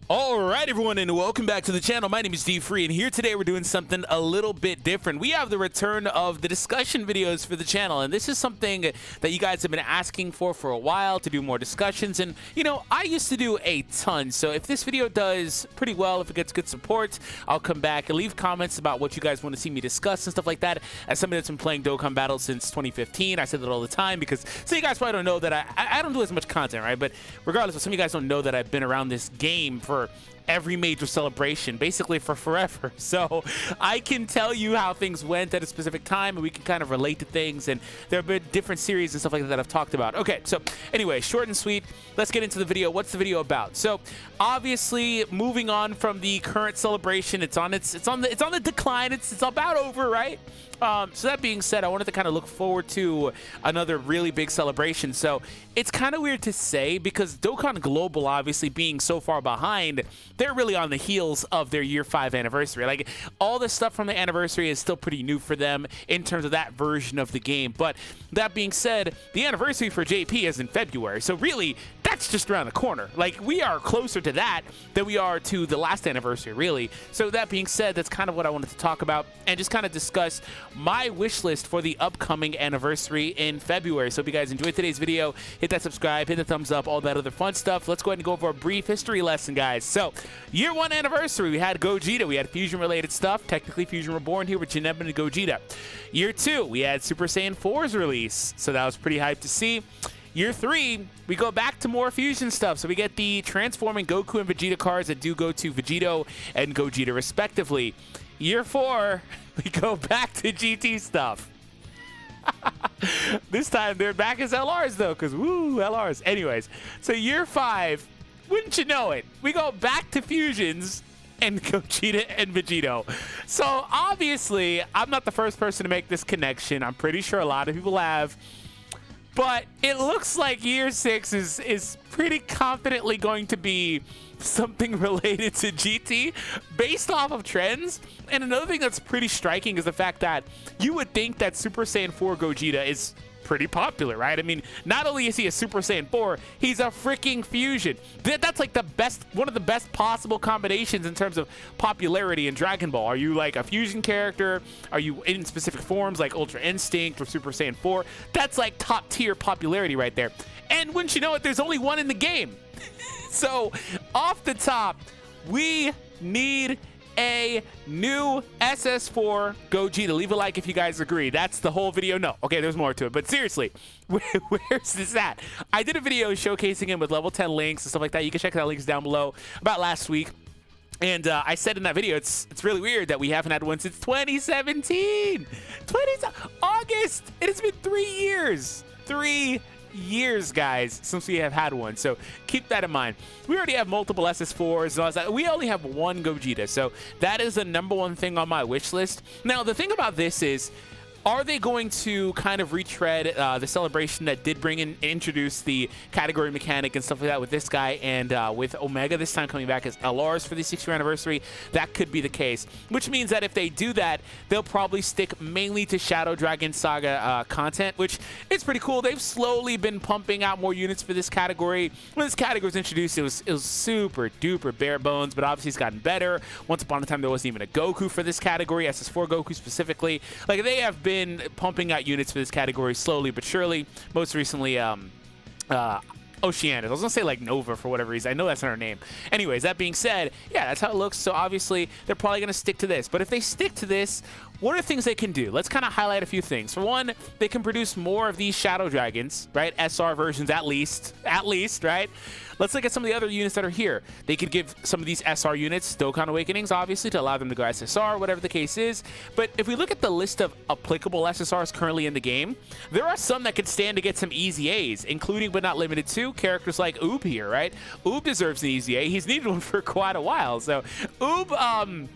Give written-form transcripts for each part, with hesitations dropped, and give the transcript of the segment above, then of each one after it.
Alright everyone, and welcome back to the channel. My name is DFree, and here today we're doing something a little bit different. We have the return of the discussion videos for the channel, and this is something that you guys have been asking for a while, to do more discussions. And you know, I used to do a ton, so if this video does pretty well, if it gets good support, I'll come back and leave comments about what you guys want to see me discuss and stuff like that. As somebody that's been playing Dokkan Battle since 2015, I say that all the time because some of you guys probably don't know that I don't do as much content, right? But regardless, some of you guys don't know that I've been around this game for every major celebration, basically for forever. So I can tell you how things went at a specific time, and we can kind of relate to things, and there have been different series and stuff like that I've talked about. Okay, so anyway, short and sweet, let's get into the video. What's the video about? So obviously, moving on from the current celebration, it's on the decline. It's about over, right? So that being said, I wanted to kind of look forward to another really big celebration. So it's kind of weird to say because Dokkan Global, obviously being so far behind, they're really on the heels of their year 5 anniversary. Like, all the stuff from the anniversary is still pretty new for them in terms of that version of the game. But that being said, the anniversary for JP is in February. So really, that's just around the corner. Like, we are closer to that than we are to the last anniversary, really. So that being said, that's kind of what I wanted to talk about and just kind of discuss my wish list for the upcoming anniversary in February. So if you guys enjoyed today's video, hit that subscribe, hit the thumbs up, all that other fun stuff. Let's go ahead and go over a brief history lesson, guys. So year 1 anniversary, we had Gogeta. We had Fusion related stuff. Technically Fusion Reborn here with Janemba and Gogeta. Year 2, we had Super Saiyan 4's release. So that was pretty hyped to see. Year 3, we go back to more Fusion stuff. So we get the transforming Goku and Vegeta cards that do go to Vegito and Gogeta respectively. Year 4, we go back to GT stuff. This time they're back as LRs though, because woo, LRs. Anyways, so year 5, wouldn't you know it, we go back to Fusions and Gogeta and Vegito. So obviously, I'm not the first person to make this connection. I'm pretty sure a lot of people have. But it looks like year 6 is pretty confidently going to be something related to GT based off of trends. And another thing that's pretty striking is the fact that you would think that Super Saiyan 4 Gogeta is pretty popular, right? I mean, not only is he a Super Saiyan 4, he's a freaking fusion. That's like the best, one of the best possible combinations in terms of popularity in Dragon Ball. Are you like a fusion character? Are you in specific forms like Ultra Instinct or Super Saiyan 4? That's like top tier popularity right there. And wouldn't you know it, there's only one in the game. So off the top, we need a new SS4 Gogeta. Leave a like if you guys agree. That's the whole video. No. Okay, there's more to it. But seriously, where's this at? I did a video showcasing him with level 10 links and stuff like that. You can check that links down below about last week. And I said in that video, it's really weird that we haven't had one since 2017. August. It has been 3 years. 3 years, guys, since we have had one. So keep that in mind. We already have multiple SS4s and all that. We only have one Gogeta, so that is the #1 thing on my wish list. Now the thing about this is, are they going to kind of retread the celebration that did bring in, introduce the category mechanic and stuff like that with this guy, and with Omega this time coming back as LRs for the 6-year anniversary? That could be the case, which means that if they do that, they'll probably stick mainly to Shadow Dragon Saga content, which is pretty cool. They've slowly been pumping out more units for this category. When this category was introduced, it was super duper bare bones, but obviously it's gotten better. Once upon a time, there wasn't even a Goku for this category, SS4 Goku specifically. Like, they have been pumping out units for this category slowly but surely. Most recently, Oceanus. I was gonna say like Nova for whatever reason. I know that's not her name. Anyways, that being said, yeah, that's how it looks. So obviously, they're probably gonna stick to this. But if they stick to this, what are things they can do? Let's kind of highlight a few things. For one, they can produce more of these Shadow Dragons, right? SR versions at least, right? Let's look at some of the other units that are here. They could give some of these SR units Dokkan Awakenings, obviously, to allow them to go SSR, whatever the case is. But if we look at the list of applicable SSRs currently in the game, there are some that could stand to get some easy A's, including but not limited to characters like Oob here, right? Oob deserves an easy A. He's needed one for quite a while. So Oob,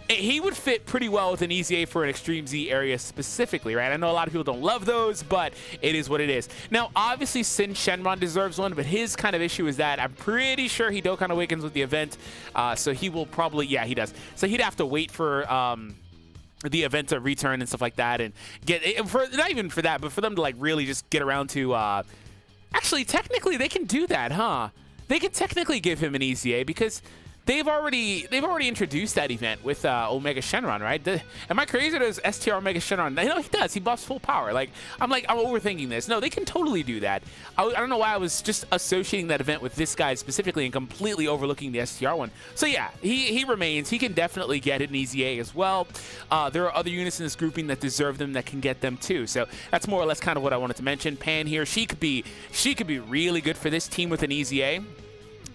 he would fit pretty well with an easy A for an Extreme Z area specifically, right? I know a lot of people don't love those, but it is what it is. Now, obviously, Sin Shenron deserves one, but his kind of issue is that I'm pretty sure he Dokkan Awakens with the event, so he will probably, yeah, he does. So he'd have to wait for the event to return and stuff like that, and get, for not even for that, but for them to like really just get around to, actually, technically, they can do that, huh? they could technically give him an EZA because they've already introduced that event with Omega Shenron, right? Am I crazy? Does STR Omega Shenron? No, he does. He buffs full power. Like, I'm overthinking this. No, they can totally do that. I don't know why I was just associating that event with this guy specifically and completely overlooking the STR one. So yeah, he remains. He can definitely get an EZA as well. There are other units in this grouping that deserve them that can get them too. So that's more or less kind of what I wanted to mention. Pan here, she could be really good for this team with an EZA.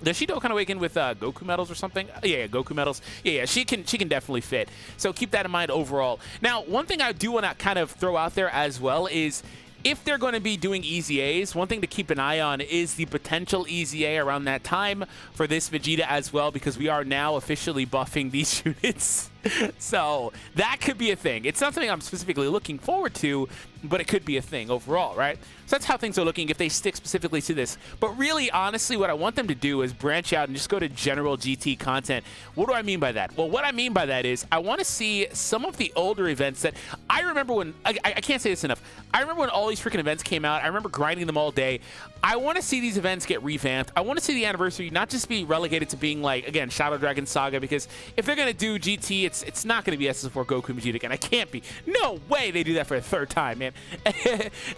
Does she Dokkan Awaken with Goku medals or something? Yeah, Goku medals. Yeah, she can definitely fit. So keep that in mind overall. Now, one thing I do want to kind of throw out there as well is if they're going to be doing EZAs, one thing to keep an eye on is the potential EZA around that time for this Vegeta as well, because we are now officially buffing these units. So that could be a thing. It's not something I'm specifically looking forward to, but it could be a thing overall, right? So that's how things are looking if they stick specifically to this. But really, honestly, what I want them to do is branch out and just go to general GT content. What do I mean by that? Well, what I mean by that is I want to see some of the older events that I remember when, I can't say this enough. I remember when all these freaking events came out. I remember grinding them all day. I want to see these events get revamped. I want to see the anniversary not just be relegated to being like, again, Shadow Dragon Saga, because if they're going to do GT, it's not going to be SS4 Goku Vegeta again. I can't be. No way they do that for a third time, man.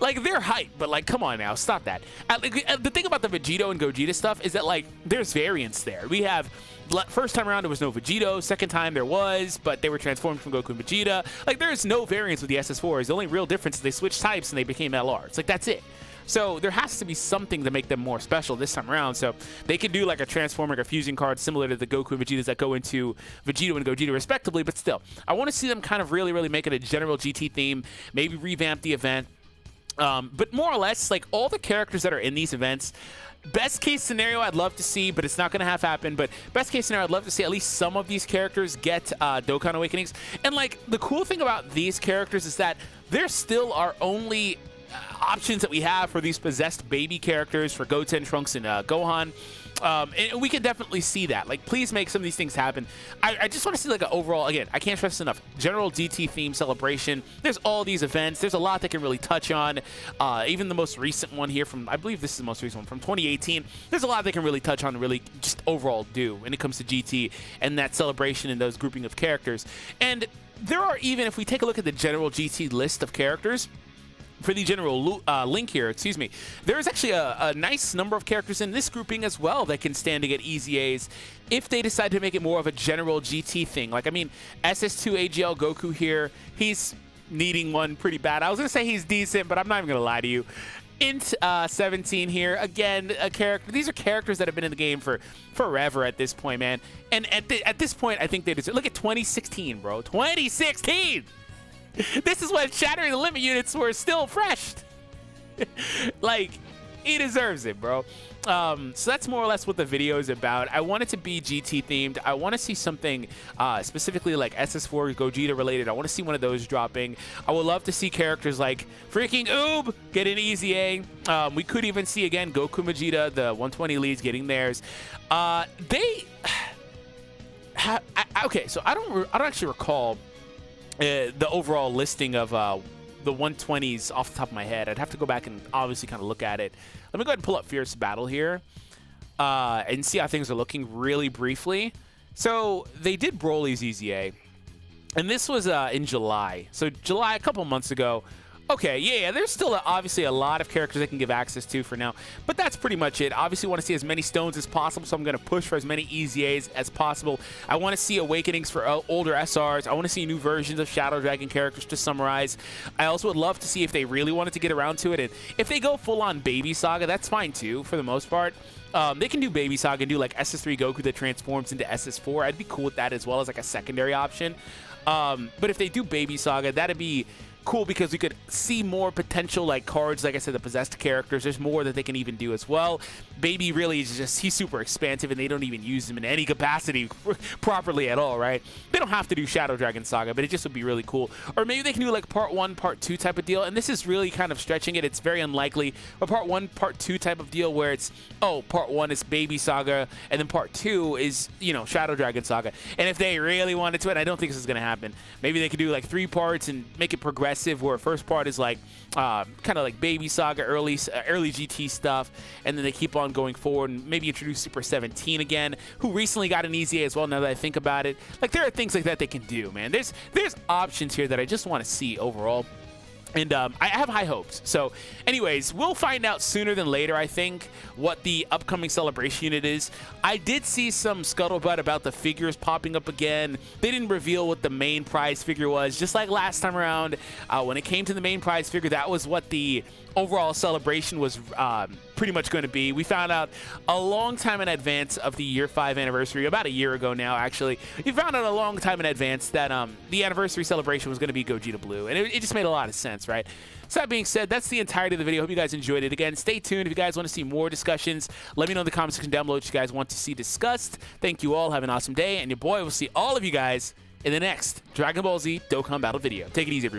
Like, they're hype, but like, come on now, stop that. The thing about the Vegito and Gogeta stuff is that like there's variance there. We have first time around there was no Vegito, second time there was, but they were transformed from Goku and Vegeta. Like, there's no variance with the SS4s. The only real difference is they switched types and they became LR. It's like, that's it. So there has to be something to make them more special this time around. So they could do like a transforming or fusion card similar to the Goku and Vegetas that go into Vegito and Gogeta respectively. But still, I want to see them kind of really make it a general GT theme, maybe revamp the event. But more or less, like all the characters that are in these events, best case scenario I'd love to see, but it's not going to have happen. But best case scenario, I'd love to see at least some of these characters get Dokkan Awakenings. And like the cool thing about these characters is that they're still our only options that we have for these possessed baby characters for Goten, Trunks, and Gohan. And we can definitely see that. Like, please make some of these things happen. I just want to see like an overall, again, I can't stress this enough, general GT theme celebration. There's all these events. There's a lot they can really touch on. Even the most recent one here from, I believe this is the most recent one, from 2018. There's a lot they can really touch on and really just overall do when it comes to GT and that celebration and those grouping of characters. And there are even, if we take a look at the general GT list of characters, for the general link here, excuse me, there's actually a nice number of characters in this grouping as well that can stand to get EZAs if they decide to make it more of a general GT thing. Like, I mean, SS2 AGL Goku here, he's needing one pretty bad. I was going to say he's decent, but I'm not even going to lie to you. Int 17 here, again, a character. These are characters that have been in the game for forever at this point, man. And at this point, I think they deserve. Look at 2016, bro. 2016! This is when Shattering the Limit units were still fresh. Like, he deserves it, bro. So that's more or less what the video is about. I want it to be GT themed. I want to see something specifically like SS4 Gogeta related. I want to see one of those dropping. I would love to see characters like freaking Oob get an EZA. We could even see again Goku Vegeta, the 120 leads, getting theirs. Okay, so I don't actually recall the overall listing of the 120s off the top of my head. I'd have to go back and obviously kind of look at it. Let me go ahead and pull up Fierce Battle here and see how things are looking really briefly. So they did Broly's EZA, and this was in July. So July, a couple months ago. Okay, yeah, there's still obviously a lot of characters they can give access to for now, but that's pretty much it. Obviously want to see as many stones as possible, so I'm going to push for as many EZAs as possible. I want to see awakenings for older SRs. I want to see new versions of Shadow Dragon characters to summarize. I also would love to see if they really wanted to get around to it, and if they go full-on Baby Saga, that's fine too, for the most part. They can do Baby Saga and do like SS3 Goku that transforms into SS4. I'd be cool with that as well as like a secondary option. But if they do Baby Saga, that'd be cool because we could see more potential like cards, like I said, the possessed characters. There's more that they can even do as well. Baby really is just, he's super expansive and they don't even use him in any capacity properly at all, right? They don't have to do Shadow Dragon Saga, but it just would be really cool. Or maybe they can do like part 1, part 2 type of deal, and this is really kind of stretching it. It's very unlikely. A part 1, part 2 type of deal where it's, oh, part 1 is Baby Saga, and then part 2 is, you know, Shadow Dragon Saga. And if they really wanted to, and I don't think this is going to happen, maybe they could do like 3 parts and make it progressive progressive, where first part is like kind of like Baby Saga, early GT stuff, and then they keep on going forward and maybe introduce Super 17 again, who recently got an easy A as well. Now that I think about it, like there are things like that they can do, man. There's options here that I just want to see overall. And I have high hopes. So anyways, we'll find out sooner than later, I think, what the upcoming celebration unit is. I did see some scuttlebutt about the figures popping up again. They didn't reveal what the main prize figure was, just like last time around. When it came to the main prize figure, that was what the overall celebration was pretty much going to be. We found out a long time in advance of the year 5 anniversary, about a year ago now, actually. We found out a long time in advance that the anniversary celebration was going to be Gogeta Blue, and it just made a lot of sense, right? So that being said, that's the entirety of the video. Hope you guys enjoyed it. Again, stay tuned. If you guys want to see more discussions, let me know in the comment section down below what you guys want to see discussed. Thank you all. Have an awesome day, and your boy will see all of you guys in the next Dragon Ball Z Dokkan Battle video. Take it easy, everybody.